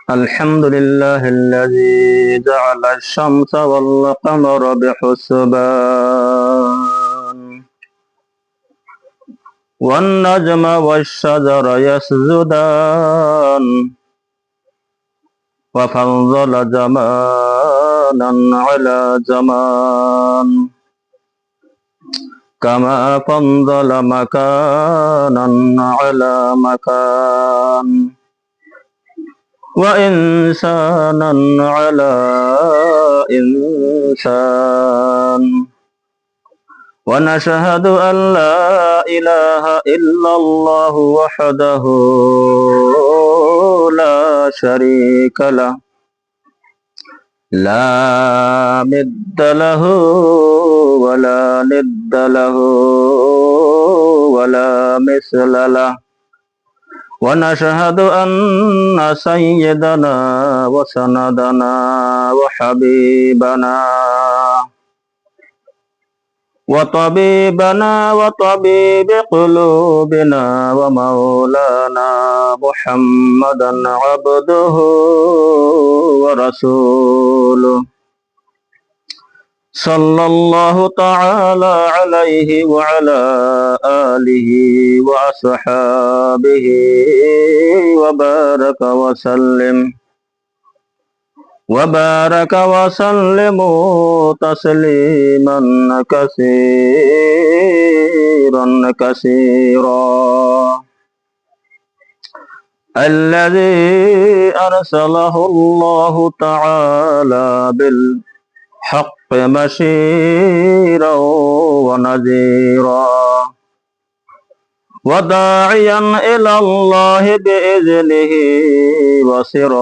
الحمد لله الذي جعل الشمس والقمر بحسبان والنجم والشجر يسجدان وفضل زمانا على زمان كما فضل مكانا على مكان وإنسانا على إنسان ونشهد أن لا إله إلا الله وحده لا شريك له لا مد له ولا ند له ولا مثل له ونشهد أن سيدنا وسندنا وحبيبنا وطبيبنا وطبيب قلوبنا ومولانا محمدا عبده ورسوله صلى الله تعالى عليه وعلى آله وأصحابه وبارك وسلم تسليما كثيرا كثيرا الذي أرسله الله تعالى بالحق بشيرا ونذيرا وداعيا إلى الله بإذنه وسراجا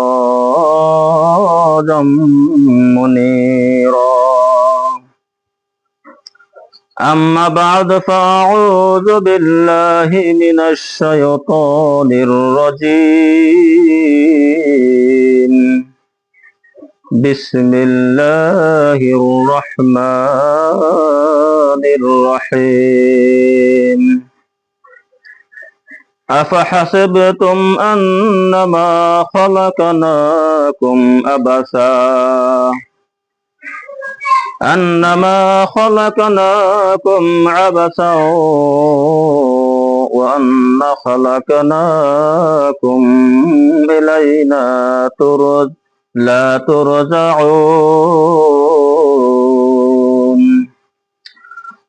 منيرا أما بعد فأعوذ بالله من الشيطان الرجيم بسم الله الرحمن الرحيم أفحسبتم أنما خلقناكم عبثا وأن خلقناكم إلينا لا ترجعون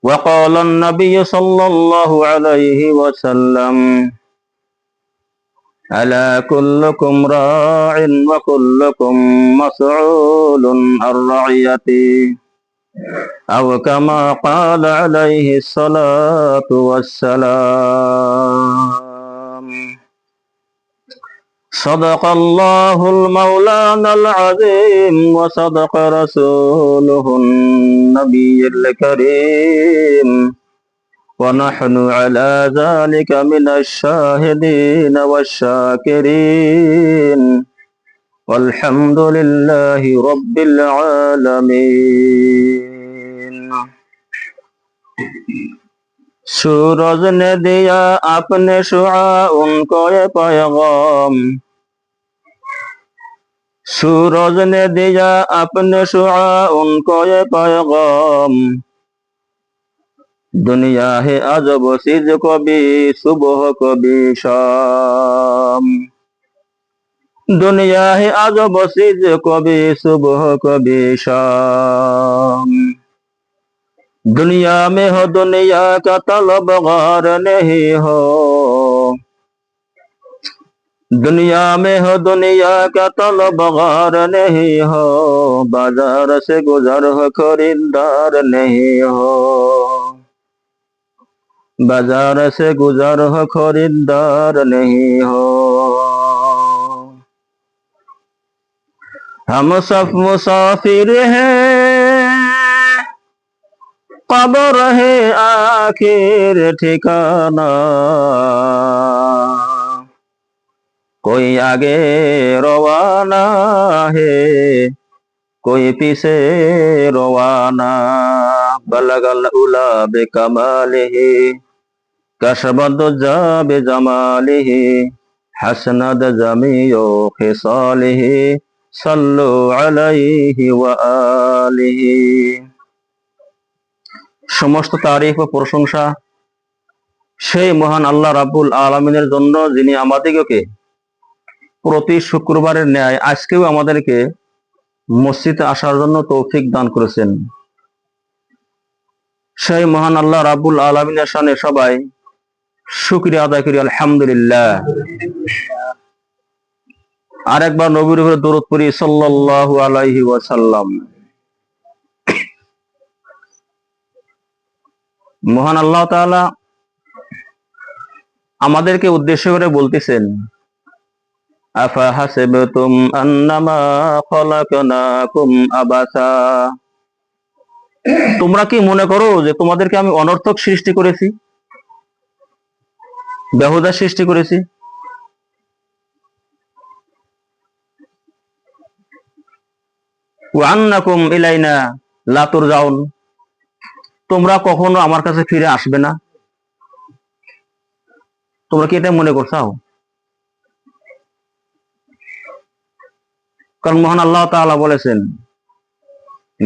وقال النبي صلى الله عليه وسلم ألا كلكم راع وكلكم مسؤول عن رعيته أو كما قال عليه الصلاة والسلام صدق الله المولانا العظيم وصدق رسوله النبي الكريم ونحن على ذلك من الشاهدين والشاكرين والحمد لله رب العالمين सूरज ने दिया अपने शुआ उनको ये पैगाम सूरज ने दिया अपने शुआ उनको ये पैगाम दुनिया है अजब चीज कभी सुबह कभी शाम दुनिया है अजब चीज कभी सुबह कभी शाम दुनिया में हो दुनिया का तलबगार नहीं हो दुनिया में हो दुनिया का तलबगार नहीं हो बाजार से गुजर हो खरीदार नहीं हो बाजार से गुजर हो खरीदार नहीं हो हम सब मुसाफिर हैं कब्र है आखिर ठिकाना कोई आगे रवाना है कोई पीछे रवाना बलगल उला बेकमालिही কাশাবাদ জাবে জামালিহি হাসনাদ জামিউ খিসালিহি সাল্লু আলাইহি ওয়া আলিহি। সমস্ত তারিফ ও প্রশংসা সেই মহান আল্লাহ রাব্বুল আলামিনের জন্য, যিনি আমাদিগকে প্রতি শুক্রবারের ন্যায় আজকেও আমাদেরকে মসজিদে আসার জন্য তৌফিক দান করেছেন। সেই মহান আল্লাহ রাব্বুল আলামিনের শানে সবাই শুকরিয়া আদায় করি, আলহামদুলিল্লাহ। আরেকবার নবীর উপরে দরুদ পড়ি, সাল্লাল্লাহু আলাইহি ওয়াসাল্লাম। মহান আল্লাহ তাআলা আমাদেরকে উদ্দেশ্য করে বলতেছেন, আফা হাসিবতুম আন্নামা খালাকনাকুম আবাসা, তোমরা কি মনে করো যে তোমাদেরকে আমি অনর্থক সৃষ্টি করেছি, বেহুদা সৃষ্টি করেছি? ওয়া আন্নাকুম ইলাইনা লা তুরজাউন, তোমরা কখনো আমার কাছে ফিরে আসবে না। তোমরা কি এটা মনে করছো? কারণ মহান আল্লাহ তাআলা বলেছেন,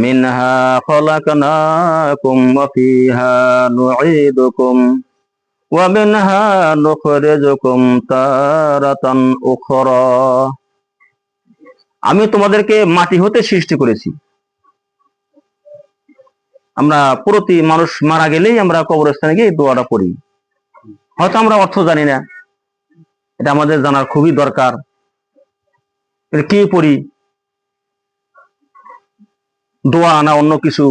মিনহা খলাকনাকুম ওয়া ফিহা নুঈদুকুম ওয়া মিনহা নুখরিজুকুম তারাতান উখরা, আমি তোমাদেরকে মাটি হতে সৃষ্টি করেছি। আমরা প্রতি মানুষ মারা গেলেই আমরা কবরস্থানে গিয়ে দোয়াটা পড়ি, হয়তো আমরা অর্থ জানি না, এটা আমাদের জানার খুবই দরকার। কি পড়ি, দোয়া না অন্য কিছু?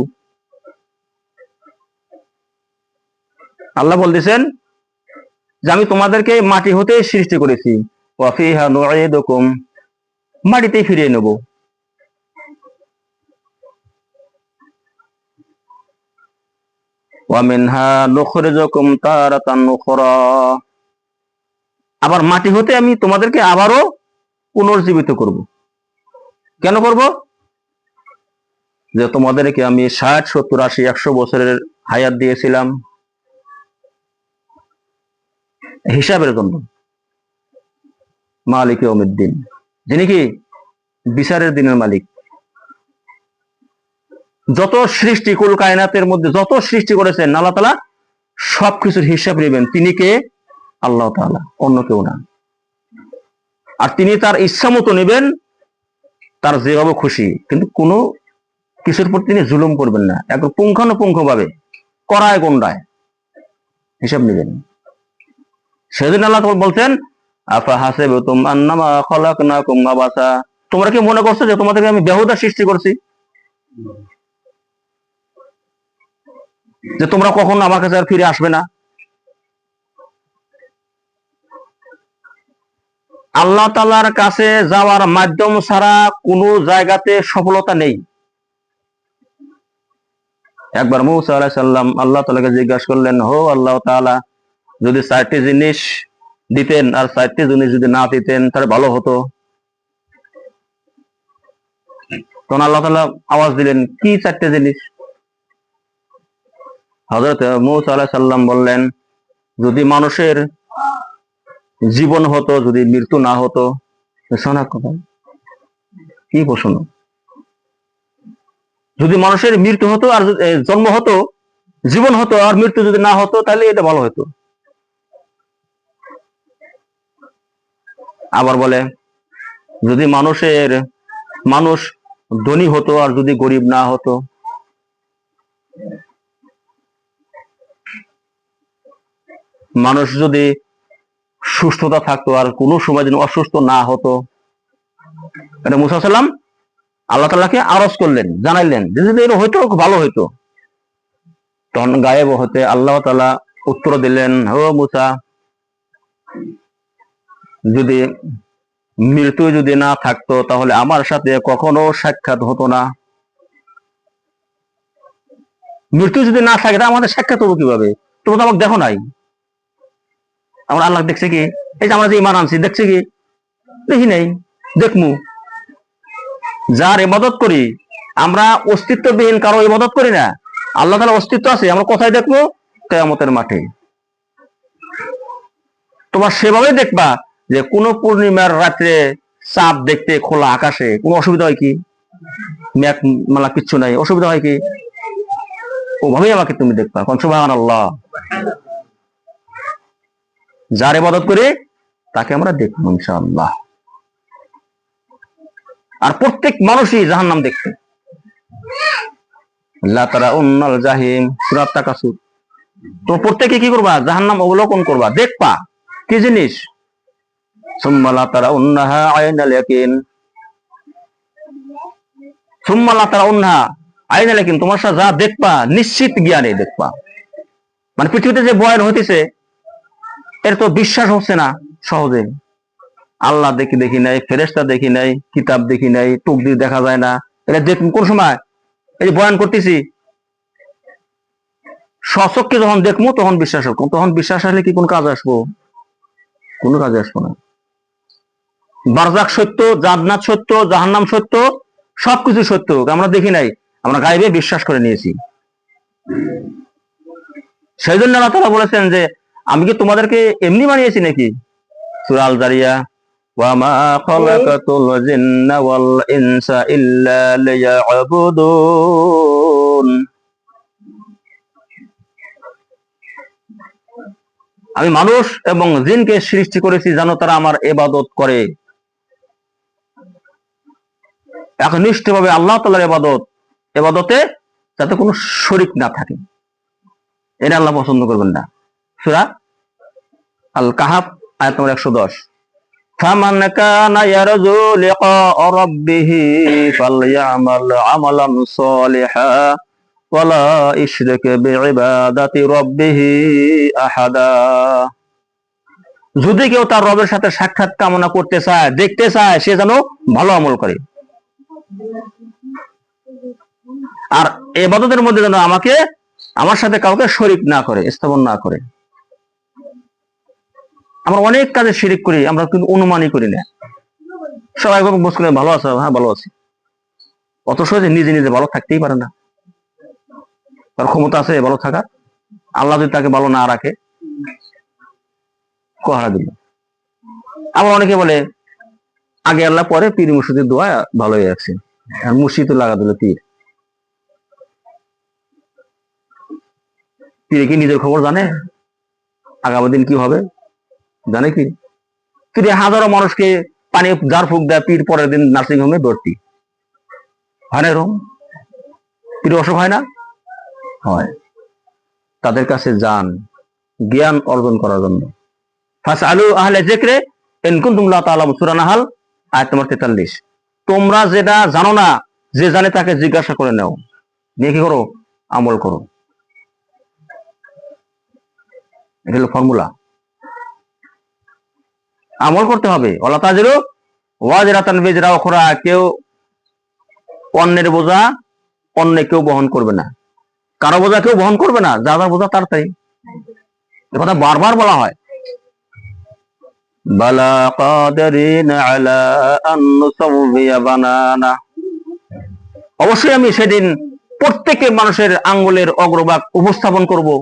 আল্লাহ বলতেছেন যে আমি তোমাদেরকে মাটি হতে সৃষ্টি করেছি, ওয়া ফিহা নুঈদুকুম, মাটিতেই ফিরিয়ে নেব। ওয়া মিনহা নুখরিজুকুম তারাতান উখরা, আবার মাটি হতে আমি তোমাদেরকে আবারও পুনর্জীবিত করব। কেন করব? যে তোমাদেরকে আমি 60, 70, 80, 100 বছরের হায়াত দিয়েছিলাম হিসাবের জন্য। মালিক ইয়াউমিদ্দিন, যিনি কি বিচারের দিনের মালিক। যত সৃষ্টি, কুল কায়নাতের মধ্যে যত সৃষ্টি করেছেন আল্লাহ তাআলা সবকিছুর হিসাব নেবেন। তিনি কে? আল্লাহ তাআলা, অন্য কেউ না। আর তিনি তার ইচ্ছা মতো নেবেন, তার যেভাবে খুশি, কিন্তু কোনো কিছুর উপর তিনি জুলুম করবেন না। একদম পুঙ্খানুপুঙ্খ ভাবে কড়ায় গন্ডায় হিসাব নেবেন। সেদিন আল্লাহ বলছেন, আফা হাসিবতুম আন্নামা খালাকনাকুম আবাসা, তোমরা কি মনে করছো যে তোমাদেরকে আমি বেহুদা সৃষ্টি করছি, যে তোমরা কখনো আমার কাছে আর ফিরে আসবে না? আল্লাহ তাআলার কাছে যাওয়ার মাধ্যম ছাড়া কোনো জায়গাতে সফলতা নেই। একবার মূসা আলাইহিস সালাম আল্লাহ তাআলাকে জিজ্ঞাসা করলেন, হো আল্লাহ তাআলা, যদি 4টি জিনিস দিতেন আর 4টি জিনিস যদি না দিতেন তাহলে ভালো হতো। তখন আল্লাহ তাআলা আওয়াজ দিলেন, কি 4টে জিনিস? হযরত মূসা আলাইহিস সালাম বললেন, যদি মানুষের জীবন হতো, যদি মৃত্যু না হতো। শোনা কথা কি প্রশ্ন? যদি মানুষের মৃত্যু হতো আর জন্ম হতো, জীবন হতো আর মৃত্যু যদি না হতো, তাহলে এটা ভালো হতো। আবার বলে, যদি মানুষ ধনী হতো আর যদি গরিব না হতো, মানুষ যদি সুস্থতা থাকতো আর কোনো সময় যেন অসুস্থ না হতো। এটা মূসা সাল্লাম আল্লাহ তাআলাকে আরজ করলেন, জানাইলেন যে যদি এটা হইতো ভালো হইতো। তখন গায়েব হতে আল্লাহ তাআলা উত্তর দিলেন, ও মূসা, যদি মৃত্যু যদি না থাকতো তাহলে আমার সাথে কখনো সাক্ষাৎ হতো না। মৃত্যু যদি না থাকে তা আমাদের সাক্ষাৎ হবো কিভাবে? তোমরা তো আমাকে দেখো নাই। আমরা আল্লাহ দেখছে কি? এই যে আমরা যে ঈমান আনছি দেখছে কি? দেখি নাই। দেখমু। যার ইবাদত করি আমরা, অস্তিত্ববিহীন কারো ইবাদত করি না। আল্লাহ তাআলার অস্তিত্ব আছে, আমরা কোথায় দেখবো? কিয়ামতের মাঠে। তোমার সেভাবে দেখবা যে কোন পূর্ণিমার রাত্রে চাঁদ দেখতে খোলা আকাশে কোনো অসুবিধা হয় কি? মেঘ মালা কিচ্ছু নাই, অসুবিধা হয় কি? ওভাবেই আমাকে তুমি দেখবা। কোন সুবহানাল্লাহ। যার ইবাদত করে তাকে আমরা দেখবো ইনশাআল্লাহ। আর প্রত্যেক মানুষই জাহান্নাম দেখবে। লা তারাউন্নাল জাহিম, সূরা তাকাসুর। তো প্রত্যেকে কি করবা? জাহান্নাম অবলোকন করবা, দেখবা। কি জিনিস? সুম্মা লা তারাউন্নাহা আইনাল ইয়াকিন, সুম্মা লা তারাউন্নাহা আইনাল ইয়াকিন, তোমার সাথে যা দেখবা নিশ্চিত জ্ঞানে দেখবা। মানে পৃথিবীতে যে বয়ান হইতেছে এর তো বিশ্বাস হচ্ছে না সহজে। আল্লাহ দেখি নাই, ফেরেশতা দেখি নাই, কিতাব দেখি নাই, তাকদীর দেখা যায় না। এটা দেখুন কোন সময় এই বয়ান করতেছি সচক্ষে যখন দেখবো তখন বিশ্বাস হবে। তখন বিশ্বাস আসলে কি কোন কাজ আসবো? কোনো কাজে আসবো না। বারজাক সত্য, জান্নাত সত্য, জাহান্নাম সত্য, সবকিছু সত্য, আমরা দেখি নাই, আমরা গায়বে বিশ্বাস করে নিয়েছি। সেই জন্য আল্লাহ তাআলা বলেছেন যে আমি কি তোমাদেরকে এমনি বানিয়েছি নাকি? সূরা আল জারিয়া, ওয়া মা খালাকাতুল জিন্না ওয়াল ইনসা ইল্লা লিয়াবুদুন, আমি মানুষ এবং জিনকে সৃষ্টি করেছি যেন তারা আমার ইবাদত করে। একনিষ্ঠভাবে আল্লাহ তাআলার ইবাদতে যাতে কোনো শরীক না থাকে, এটা আল্লাহ পছন্দ করবেন না। সূরা আল কাহাফ আয়াত নম্বর 110। ফামান কানা ইয়ারজু লিকা রাব্বিহি ফালইয়ামাল আমালান সালিহা ওয়ালা ইশরিক বিইবাদাতি রাব্বিহি আহাদা। যদি কেউ তার রবের সাথে সাক্ষাৎ কামনা করতে চায়, দেখতে চায়, সে যেন ভালো আমল করে। আর ইবাদতের মধ্যে যেন আমার সাথে কাউকে শরীক না করে, স্থাপন না করে। আমরা অনেক কাজে শিরিক করি, আমরা কিন্তু অনুমানই করি না। সবাই বুঝ করে ভালো আছে, হ্যাঁ ভালো আছি, অত সহজে নিজে নিজে ভালো থাকতেই পারে না। তার ক্ষমতা আছে ভালো থাকা, আল্লাহ যদি তাকে ভালো না রাখে কহারা দিল। আবার অনেকে বলে আগে আল্লাহ পরে পীর মুর্শিদের দোয়া ভালো হয়ে যাচ্ছে, আর মুর্শিদ লাগা দিল পীর। পীরে কি নিজের খবর জানে? আগামী দিন কি হবে জানে কি? পীরে হাজারো মানুষকে পানি জার ফুক দেয়, পীর পরের দিন নার্সিং হোমে ভর্তি হয় না? এরকম পীর অসুখ হয় না? হয়। তাদের কাছে যান জ্ঞান অর্জন করার জন্য। ফাসআলু আহলে যিকরি ইন কুনতুম লা তা'লামুন, সূরা নাহল আয়াত নম্বর 43। তোমরা যেটা জানো না, যে জানে তাকে জিজ্ঞাসা করে নাও, নিয়ে কি করো? আমল করো। এটা হলো ফর্মুলা। আমল করতে হবে। ওয়ালা তাজিরু ওয়াজিরাতান বিজরা উখরা, কেউ অন্যের বোঝা অন্য কেউ বহন করবে না, কারো বোঝা কেউ বহন করবে না, যা যা বোঝা তাড়াতাড়ি। এ কথা বারবার বলা হয়। বালা কাদিরিন আলা আন নুসাউবিয়া বানানা, অবশ্যই আমি সেদিন প্রত্যেকের মানুষের আঙ্গুলের অগ্রভাগ উপস্থিত করবো,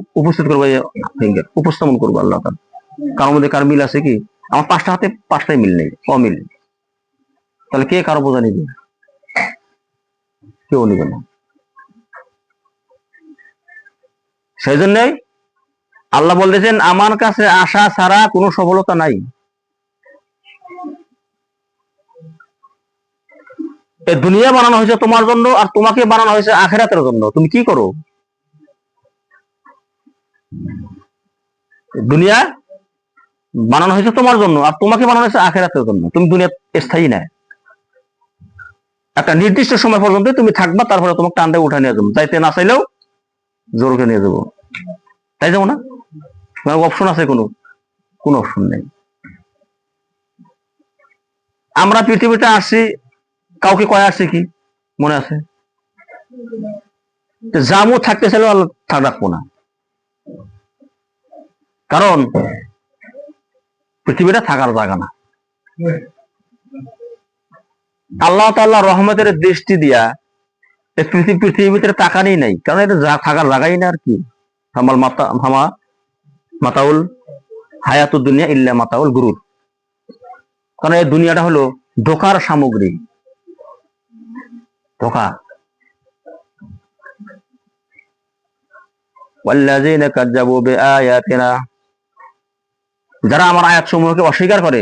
উপস্থাপন করবো আল্লাহ তাআলা। কারোর মধ্যে কার মিল আছে কি? আমার 5টা হাতে 5টাই মিল নেই, অমিল। তাহলে কে কারো বোঝা নিবে? কেউ নিবে না। সেই জন্যই আল্লাহ বলতেছেন আমার কাছে আশা ছাড়া কোনো সফলতা নাই। এই দুনিয়া বানানো হয়েছে তোমার জন্য, আর তোমাকে বানানো হয়েছে আখিরাতের জন্য। তুমি কি করো? দুনিয়া বানানো হয়েছে তোমার জন্য, আর তোমাকে বানানো হয়েছে আখিরাতের জন্য। তুমি দুনিয়া স্থায়ী না, একটা নির্দিষ্ট সময় পর্যন্ত তুমি থাকবা, তারপরে তোমাকে টান দিয়ে উঠে নিয়ে যাবো, চাইতে না চাইলেও জোরকে নিয়ে যাবো। তাই যাবো না? অপশন আছে? কোন অপশন নেই। আমরা পৃথিবীতে আসছি, কাউকে কয়ে আসছি কি মনে আছে? জামু থাকতে চাইলেও রাখবো না, কারণ পৃথিবীটা থাকার জায়গা না। আল্লাহ তাআলা রহমতের দৃষ্টি দিয়া পৃথিবীর ভিতরে তাকানি নাই, কারণ এটা থাকার জায়গাই না। আর কি মাতাউল হায়াতুদ দুনিয়া ইল্লা মাতাউল গুরুর, কারণ এই দুনিয়াটা হলো ধোকার সামগ্রী, ধোকা। ওয়াল্লাযীনা কাযযাবু বিআয়াতিনা, যারা আমার আয়াত সমূহকে অস্বীকার করে,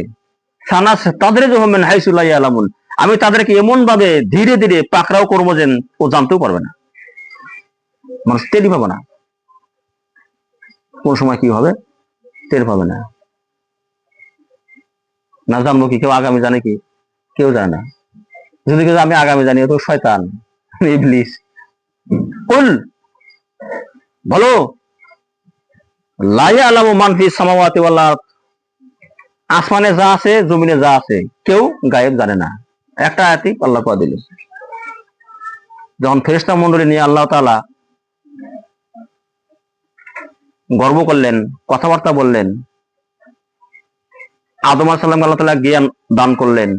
সানাসতাদরিজুহুম মিন হাইসু লা ইয়ালামুন, আমি তাদেরকে এমন ভাবে ধীরে ধীরে পাকড়াও করবো যে ও জানতেও পারবে না, মানুষ টেরই পাবে না, কোন সময় কি হবে টের পাবে না। না জানবো কি, কেউ আগামী জানে কি? কেউ জানে না। যদি কেউ আমি আগামী জানি, তো শয়তান, ইবলিস। কুল, বলো, লা ইয়ালামু মান ফিস সামাওয়াতি ওয়াল আরদ, আসমানে যা আছে জমিনে যা আছে কেউ গায়েব জানে না। একটা আয়াতই আল্লাহ করে দিল। যখন ফেরেশতা মণ্ডলী নিয়ে আল্লাহ তাআলা গর্ব করলেন, কথাবার্তা বললেন, আদম আলাইহিস সালামকে আল্লাহ তাআলা জ্ঞান দান করলেন,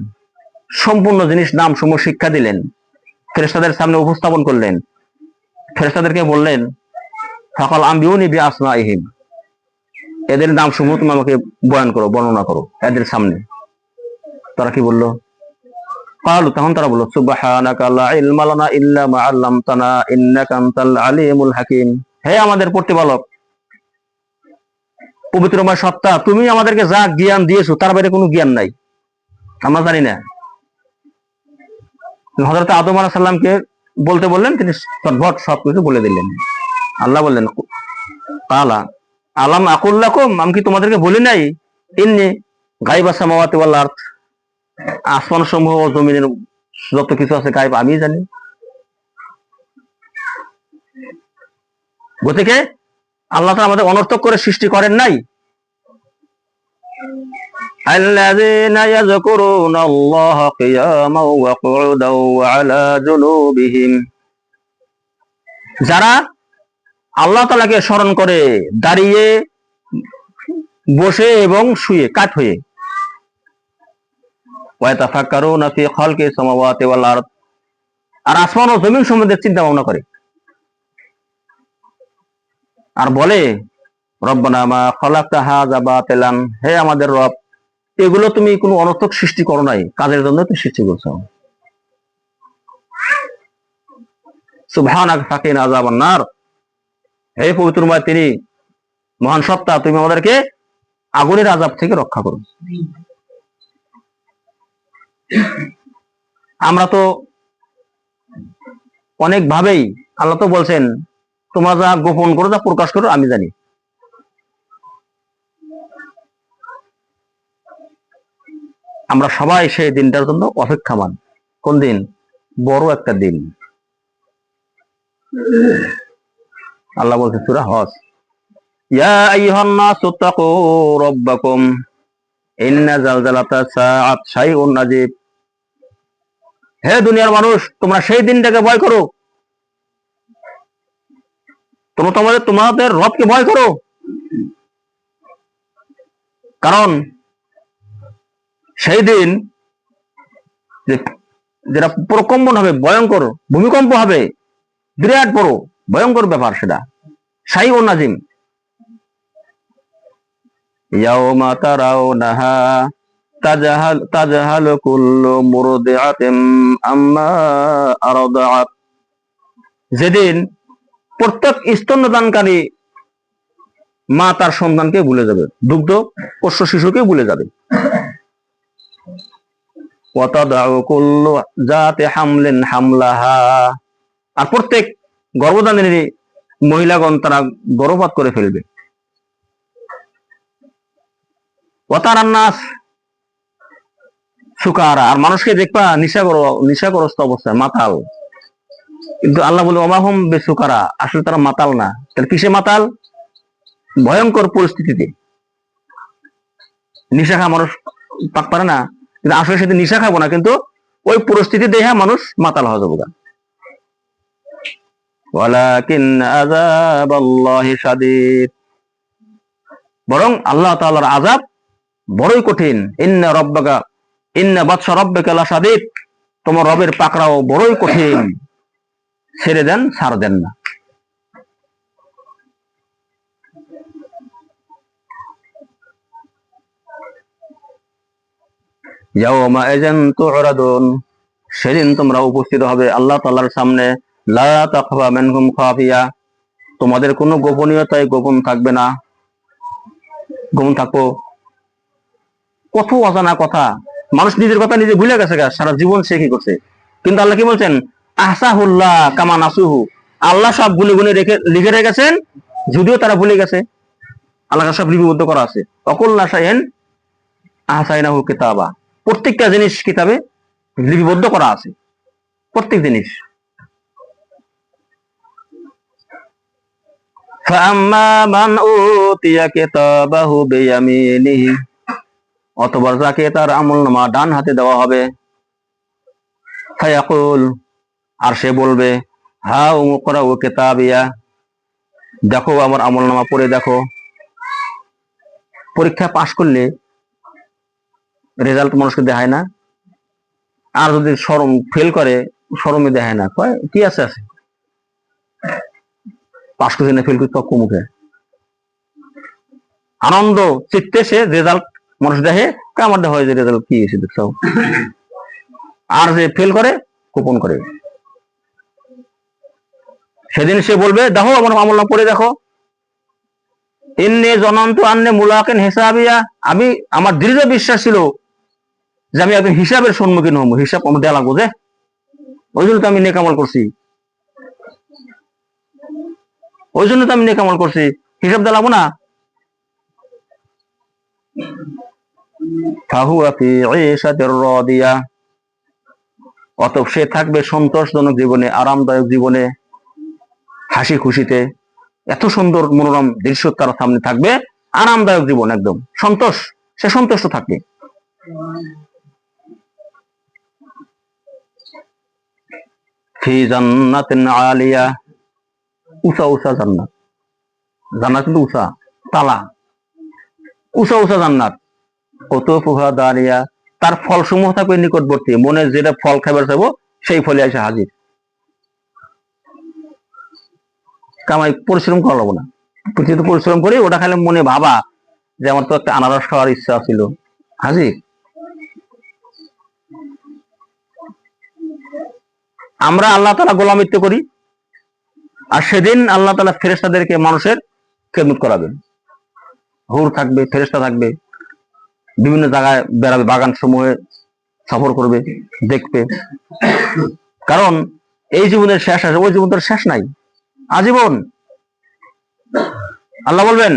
সম্পূর্ণ জিনিস নাম সমূহ শিক্ষা দিলেন, ফেরেশতাদের সামনে উপস্থাপন করলেন, ফেরেশতাদেরকে বললেন ফাকাল আম্বিউনি বিআসমাইহিম, এদের নাম সমূহ তুমি আমাকে বয়ান করো, বর্ণনা করো এদের সামনে। তারা কি বললো? ক্বালু, তখন তারা বলল সুবহানাকা লা ইলমা লানা ইল্লা মা আল্লামতানা ইন্নাকা আনতাল আলিমুল হাকিম, হে আমাদের প্রতিপালক, পবিত্রময় সত্তা, তুমি আমাদেরকে যা জ্ঞান দিয়েছো তার বাইরে কোনো জ্ঞান নাই, আমরা জানি না। হযরত আদম আলাইহিস সালামকে বলতে বললেন, তিনি চটভট সবকিছু বলে দিলেন। আল্লাহ বললেন ক্বালা আলাম আকুল লাকুম, আমি কি তোমাদেরকে বলি নাই ইন্নী গায়বাস সামাওয়াতি ওয়াল আরদ, আসমান সমূহ ও জমিনের যত কিছু আছে গায়ব আমি জানি। গতিকে আল্লাহ তাআলা আমাদের অনর্থক করে সৃষ্টি করেন নাই। আল্লাযীনা ইয়াযকুরুনাল্লাহা কিয়ামান ওয়া কুউদান ওয়া আলা জুনুবিহিম, যারা আল্লাহ তাআলাকে স্মরণ করে দাঁড়িয়ে, বসে এবং শুয়ে, কাত হয়ে। ওয়া ইয়াতাফাক্কারুনা ফি খালকিস সামাওয়াতি ওয়াল আরদ, আর আসমান ও জমিন সম্বন্ধে চিন্তা ভাবনা করে, আর বলে রব্বানা মা খালাকতা হাযা বাতিলান, হে আমাদের রব, এগুলো তুমি কোনো অনর্থক সৃষ্টি করো নাই, কাজের জন্য তুমি সৃষ্টি করছো। সুবহানাকা ফাকিনা আযাবান নার, হে পবিত্রময় তিনি মহান সত্তা, তুমি আমাদেরকে আগুনের আযাব থেকে রক্ষা করো। আমরা তো অনেক ভাবেই, আল্লাহ তো বলছেন তোমরা যা গোপন করো, যা প্রকাশ করো আমি জানি। আমরা সবাই সেই দিনটার জন্য অপেক্ষামান। কোন দিন? বড় একটা দিন। আল্লাহ বলছে সূরা হজ, ইয়া আইয়ুহান নাসু তাকু রাব্বাকুম ইন্না জালজালাতাস সাআত শাইউন আযীব, হে দুনিয়ার মানুষ, তোমরা সেই দিনটাকে ভয় করো, তোমরা তোমাদের রবকে ভয় করো, কারণ সেই দিন যেটা প্রকম্পন হবে, ভয়ঙ্কর ভূমিকম্প হবে, বিরাট বড় ভয়ঙ্কর ব্যাপার সেটা, শাইউন আযীম। ইয়াউমা তারাউনাহা তাজহালু কুল্লু মুরদিআতিন আম্মা আরদাআত, যেদিন প্রত্যেক স্তন্যদানকারী মা তার সন্তানকে ভুলে যাবে, দুগ্ধ পোষ্য শিশুকে ভুলে যাবে। ওয়া তাদাউ কুল্লু যাতি হামলিন হামলাহা, আর প্রত্যেক গর্ভধারিণী মহিলাগণ তারা গর্ভপাত করে ফেলবে। ওয়া তারান নাস সুকারা, আর মানুষকে দেখবা নিশাগ্রস্ত অবস্থায়, মাতাল। কিন্তু আল্লাহ বলে ওমা হুম বিসুকারা, আসলে তারা মাতাল না। তাহলে কিসে মাতাল? ভয়ঙ্কর পরিস্থিতিতে। নিশা খা মানুষ পাক পারে না, কিন্তু আসলে সেদিন নিশা খাবো না, কিন্তু ওই পরিস্থিতি দেখে মানুষ মাতাল হয়ে যাবে। ওয়ালাকিন আযাবাল্লাহি শাদীদ, বরং আল্লাহ তাআলার আযাব বড়ই কঠিন। ইন্না বাতশা রাব্বিকা লাশাদীদ, তোমার রবের পাকড়াও বড়ই কঠিন, ছেড়ে দেন, ছাড় দেন না। ইয়াউমা ইযান তু'রাদুন, সেদিন তোমরা উপস্থিত হবে আল্লাহ তাআলার সামনে। লা তাখফা মিনকুম খাফিয়া, তোমাদের কোনো গোপনীয়তায় গোপন থাকবে না। গোপন থাকো কত অজানা কথা, মানুষ নিজের কথা নিজে ভুলে গেছে, সারা জীবন সে কি করছে। কিন্তু আল্লাহ কি বলছেন, আহসাহুল্লাহ কামা নাসুহু, আল্লাহ সব গুনে গুনে লিখে রেখেছেন, যদিও তারা ভুলে গেছে। আল্লাহ সব লিপিবদ্ধ করা আছে। অকুল্লা শাইইন আহসাইনাহু কিতাবা, প্রত্যেকটা জিনিস কিতাবে লিপিবদ্ধ করা আছে, প্রত্যেক জিনিস। ফাআম্মা মান উতিয়া কিতাবাহু বিয়ামিনিহি, অথবা যাকে তার আমলনামা ডান হাতে দেওয়া হবে। ফায়াকুল, আর সে বলবে, হা উমকরাউ কিতাবিয়া, দেখো আমার আমলনামা পড়ে দেখো। পরীক্ষা পাশ করলে রেজাল্ট মানুষকে দেখায় না, আর যদি শরম ফেল করে শরমে দেখায় না, কয় কি আছে, পাশ করছে না ফেল করছে তক মুখে, আনন্দ চিত্তে সে রেজাল্ট মানুষ দেখে, আমার দেখা হয় যে রেজাল্ট কি এসে দেখছো। আর যে ফেল করে গোপন করে, সেদিন সে বলবে, দেখো আমার আমলনামা পড়ে দেখো। ইন্নী জনন্তু আন্নী মুলাকিন হিসাবিয়া, আমি আমার দৃঢ় বিশ্বাস ছিল যে আমি একদিন হিসাবের সম্মুখীন হবো, হিসাব আমার দেয়া লাগবো, যে ওই জন্য তো আমি নেক আমল করছি, ওই জন্য তো আমি নেক আমল করছি, হিসাব দেয়া লাগবো না। ফাহুয়া ফি ঈশাতির রাদিয়া, অতঃপর সে থাকবে সন্তোষজনক জীবনে, আরামদায়ক জীবনে, হাসি খুশিতে। এত সুন্দর মনোরম দৃশ্য তার সামনে থাকবে, আরামদায়ক জীবন, একদম সন্তোষ, সে সন্তুষ্ট থাকবে। ফি জান্নাতিন আলিয়া, উঁচা উঁচা জান্নাত, জান্নাত কিন্তু উঁচা, তালা, উঁচা উঁচা জান্নাত। কত ফুহা দাঁড়িয়া, তার ফল সমূহ থাকবে নিকটবর্তী, মনে যেটা ফল খাবার চাইবো সেই ফলে এসে হাজির। কামাই পরিশ্রম করা লাগবো না, পৃথিবীতে পরিশ্রম করি, ওটা খালি মনে ভাবা যে আমার তো একটা আনারস খাওয়ার ইচ্ছা ছিল, হাজির। আমরা আল্লাহ তাআলা গোলামিত্ব করি, আর সেদিন আল্লাহ তাআলা ফেরেশতাদেরকে মানুষের খেদমত করাবেন। হুর থাকবে, ফেরেশতা থাকবে, বিভিন্ন জায়গায় বেড়াবে, বাগান সমূহে সফর করবে, দেখবে। কারণ এই জীবনের শেষ আছে, ওই জীবন তোর শেষ নাই, আজীবন। আল্লাহ বলবেন,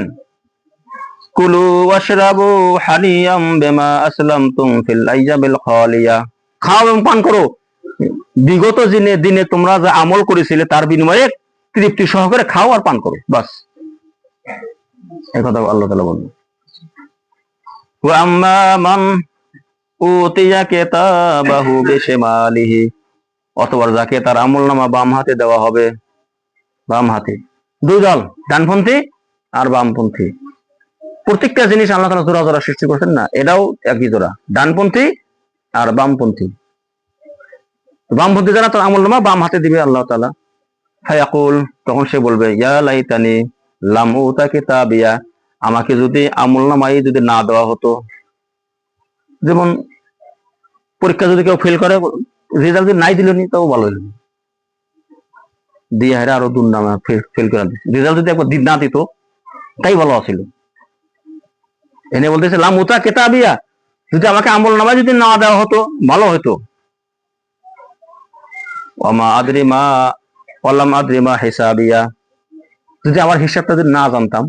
কুলু ওয়াশরাবু হানিয়াম বিমা আসলামতুম ফিল আইয়ামিল খালিয়া, খাও এবং পান করো বিগত দিনে তোমরা যা আমল করেছিলে তার বিনিময়ে তৃপ্তি সহকারে খাও আর পান করো, বাস। এই কথা আল্লাহ তাআলা বলবেন। ওয়া আম্মা মান উতিয়া কিতাবাহু বিশিমালিহি, অথবা যাকে তার আমলনামা বাম হাতে দেওয়া হবে। বাম হাতে দুই দল, ডানপন্থী আর বামপন্থী। প্রত্যেকটা জিনিস আল্লাহ তাআলা জোড়া জোড়া সৃষ্টি করছেন না, এটাও একই জোড়া, ডানপন্থী আর বামপন্থী। বামপন্থী যারা তার আমলনামা বাম হাতে দিবে আল্লাহ তাআলা। ফায়াকুল, তখন সে বলবে, ইয়া লাইতানি লাম উতা কিতাবিয়া, আমাকে যদি আমলনামাই যদি না দেওয়া হতো। যেমন পরীক্ষা যদি কেউ ফেল করে, রেজাল্ট যদি নাই দিল নি, তাও ভালো হইল, দিয়ে হারে আরো দুর্নামা ফেল করে দিচ্ছে। রেজাল্ট যদি একবার না দিত তাই ভালো আছিল। এনে বলতেছে লাম উতা কিতাবিয়া, যদি আমাকে আমলনামা যদি না দেওয়া হতো ভালো হতো। ওয়ামা আদরি মা ওয়ালাম আদরি মা হিসাবিয়া, যদি আমার হিসাবটা যদি না জানতাম।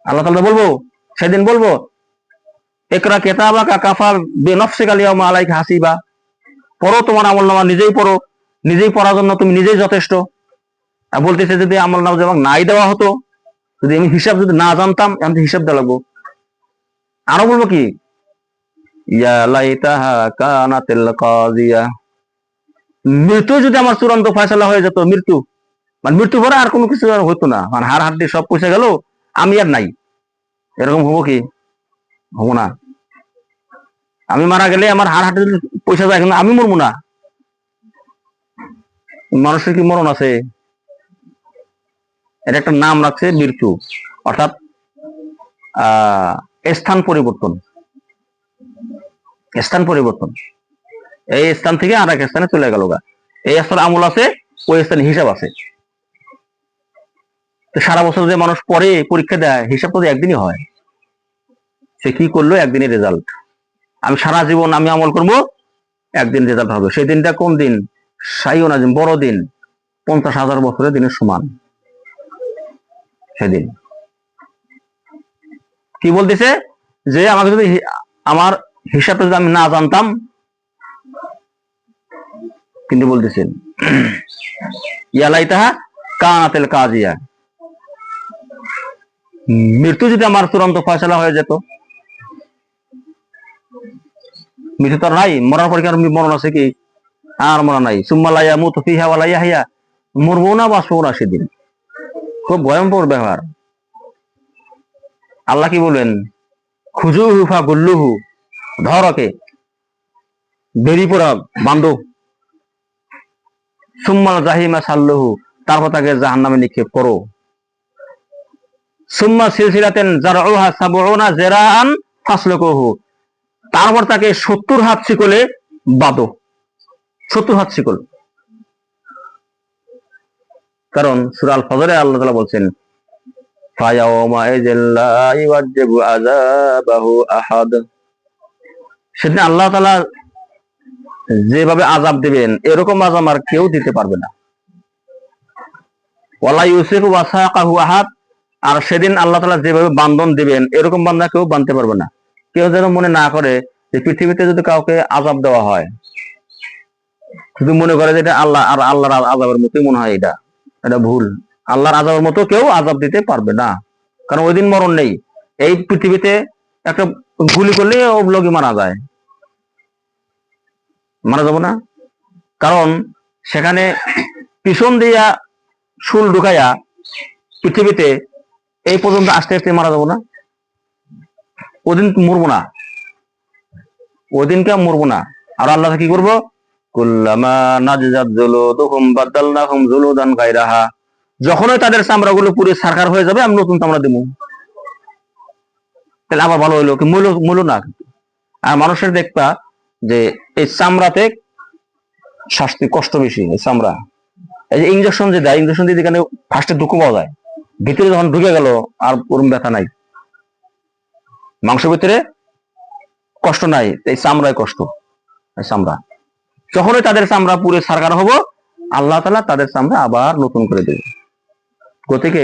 আল্লাহ তাআলা বলবো, সেদিন বলবো, ইকরা কিতাবাকা কাফা বিনাফসিকা আল-ইয়াওমা আলাইকা হাসিবা, পড়ো তোমার আমলনামা, নিজেই পড়ো, নিজেই পড়ার জন্য তুমি নিজেই যথেষ্ট। আর বলতেছে যদি আমলনামা যদি আমাকে নাই দেওয়া হতো, যদি আমি হিসাব যদি না জানতাম, আমি হিসাব দেওয়া লাগবো। আরো বলবো কি, ইয়া লাইতাহা কানাতিল কাযিয়া, মৃত্যু যদি আমার চূড়ান্ত ফয়সালা হয়ে যেত, মৃত্যু মানে মৃত্যু পরে আর কোনো কিছু আর হতো না, মানে হাড় হাড্ডি সব পয়সা গেল, আমি আর নাই, এরকম হবো কি, হবো না। আমি মারা গেলে আমার হাড় হাড্ডি পয়সা যায়, কিন্তু আমি মরবো না। মানুষের কি মরণ আছে? এর একটা নাম রাখছে মৃত্যু, অর্থাৎ স্থান পরিবর্তন। স্থান পরিবর্তন, এই স্থান থেকে আর এক স্থানে চলে গেল গা। এই স্থানে আমল আছে, ওই স্থানে হিসাব আছে। সারা বছর যে মানুষ পরে পরীক্ষা দেয়, হিসাব তো একদিনই হয়। সে কি করলো, একদিনের রেজাল্ট। আমি সারা জীবন আমি আমল করবো, একদিন রেজাল্ট হবে। সেই দিনটা কোন দিন? সাইও না, বড় দিন, 50,000 বছরের দিনের সমান। সেদিন কি বলতেছে যে আমাকে যদি আমার হিসাবটা যদি আমি না জানতাম, কিন্তু বলতেছেন ইয়ালাইতাহা কানাতিল কাজিয়া, মৃত্যু যদি আমার চূড়ান্ত ফয়সালা হয়ে যেত। মৃত্যু তো নাই, মরার পর কি আর মরণ আছে কি? আর মরা নাই। সুম্মা লা ইয়ামুতু ফিহা ওয়া লা ইয়াহইয়া, মরবো না বাঁচবো না সেদিন। খুব ভয়ঙ্কর ব্যাপার। আল্লাহ কি বলবেন? খুজুহু ফাগুল্লুহু, ধর ওকে, বেরি পড়া, বান্ধব। সুম্মাল জাহিমা সাল্লুহু, তারপর তাকে জাহান্নামে নিক্ষেপ করো। সুম্মা সিলসিলাতেন যারউহা সাবউনা যিরাআন ফাসলুকুহু, তারপর তাকে 70 হাত শিকলে বাঁধো। 70 হাত শিকল। কারণ সূরা আল ফজরে আল্লাহ তাআলা বলছেন ফায়াউমা ইযিল লা ইউআযযিবু আযাবাহু আহাদ, সেদিন আল্লাহ তাআলা যেভাবে আযাব দিবেন এরকম আযাব আর কেউ দিতে পারবে না। ওয়ালা ইউসিফু ওয়াসাকাহু আহাদ, আর সেদিন আল্লাহ তাআলা যেভাবে বান্ধন দিবেন এরকম বান্ধা কেউ বাঁধতে পারবে না। কেউ যেন মনে না করে যে পৃথিবীতে যদি কাউকে আযাব দেওয়া হয়, শুধু মনে করে যে এটা আল্লাহ আর আল্লাহর আযাবের মতোই মনে হয়, এটা ভুল। আল্লাহর আযাবের মতো কেউ আযাব দিতে পারবে না, কারণ ওই দিন মরণ নেই। এই পৃথিবীতে একটা গুলি করলে ও লোকই মারা যায়, মারা যাব না? কারণ সেখানে পিছন দিয়া শুল ঢুকাইয়া পৃথিবীতে এই পর্যন্ত আস্তে আস্তে মারা যাব না? ওদিন মরবো না, ওদিনকে মরবো না। আর আল্লাহ কি করবো? কুল্লামা নাজজাত জুলুদুহুম বাদদালনাহুম জুলুদান গায়রাহা, যখনই তাদের চামড়াগুলো পুরো সারকার হয়ে যাবে আমি নতুন চামড়া দেবো। তাহলে আবার ভালো হইলো কি? মূল্য না। আর মানুষের দেখবা যে এই চামড়াতে শাস্তি কষ্ট বেশি। এই চামড়া, এই যে ইঞ্জেকশন যে দেয়, ইঞ্জেকশন দিয়ে এখানে ফার্স্টে দুঃখ পাওয়া যায়, ভিতরে যখন ঢুকে গেল আর ওরম ব্যথা নাই, মাংসের ভিতরে কষ্ট নাই, এই চামড়ায় কষ্ট। এই চামড়া যখনই তাদের চামড়া পুরো সারকার হবো, আল্লাহ তাআলা তাদের চামড়া আবার নতুন করে দেবে। গতিকে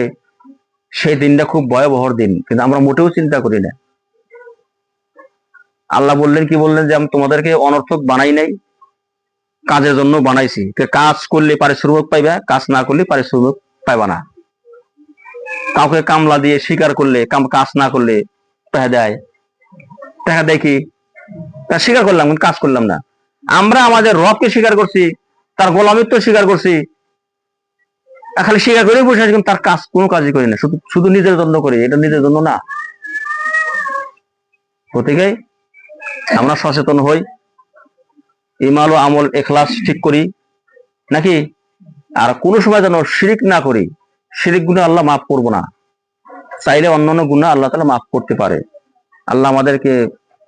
সেই দিনটা খুব ভয়াবহ দিন, কিন্তু আমরা মোটেও চিন্তা করি না। আল্লাহ বললেন, কি বললেন? যে আমি তোমাদেরকে অনর্থক বানাই নাই, কাজের জন্য বানাইছি। কাজ করলে পারিশ্রমিক পাইবা, কাজ না করলে পারিশ্রমিক পাইবা না। কাউকে কামলা দিয়ে স্বীকার করলে, কাজ না করলে টাকা দেয়। টাকা দেয় কি? তা স্বীকার করলাম কিন্তু কাজ করলাম না। আমরা আমাদের রবকে স্বীকার করছি, তার গোলামিত্ব স্বীকার করছি, খালি স্বীকার করে বসে আছি, কিন্তু তার কাজ কোনো কাজই করি না, শুধু নিজের জন্য করি। এটা নিজের জন্য না। গতিকে আমরা সচেতন হই, ইমান ও আমল ইখলাস ঠিক করি নাকি। আর কোনো সময় যেন শিরিক না করি। শিরিক গুনাহ আল্লাহ মাফ করবো না, চাইলে অন্যান্য গুনাহ আল্লাহ তাআলা মাফ করতে পারে। আল্লাহ আমাদেরকে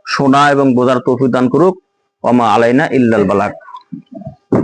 শোনা এবং বোঝার তৌফিক দান করুক। ওয়া মা আলাইনা ইল্লাল বালাগ।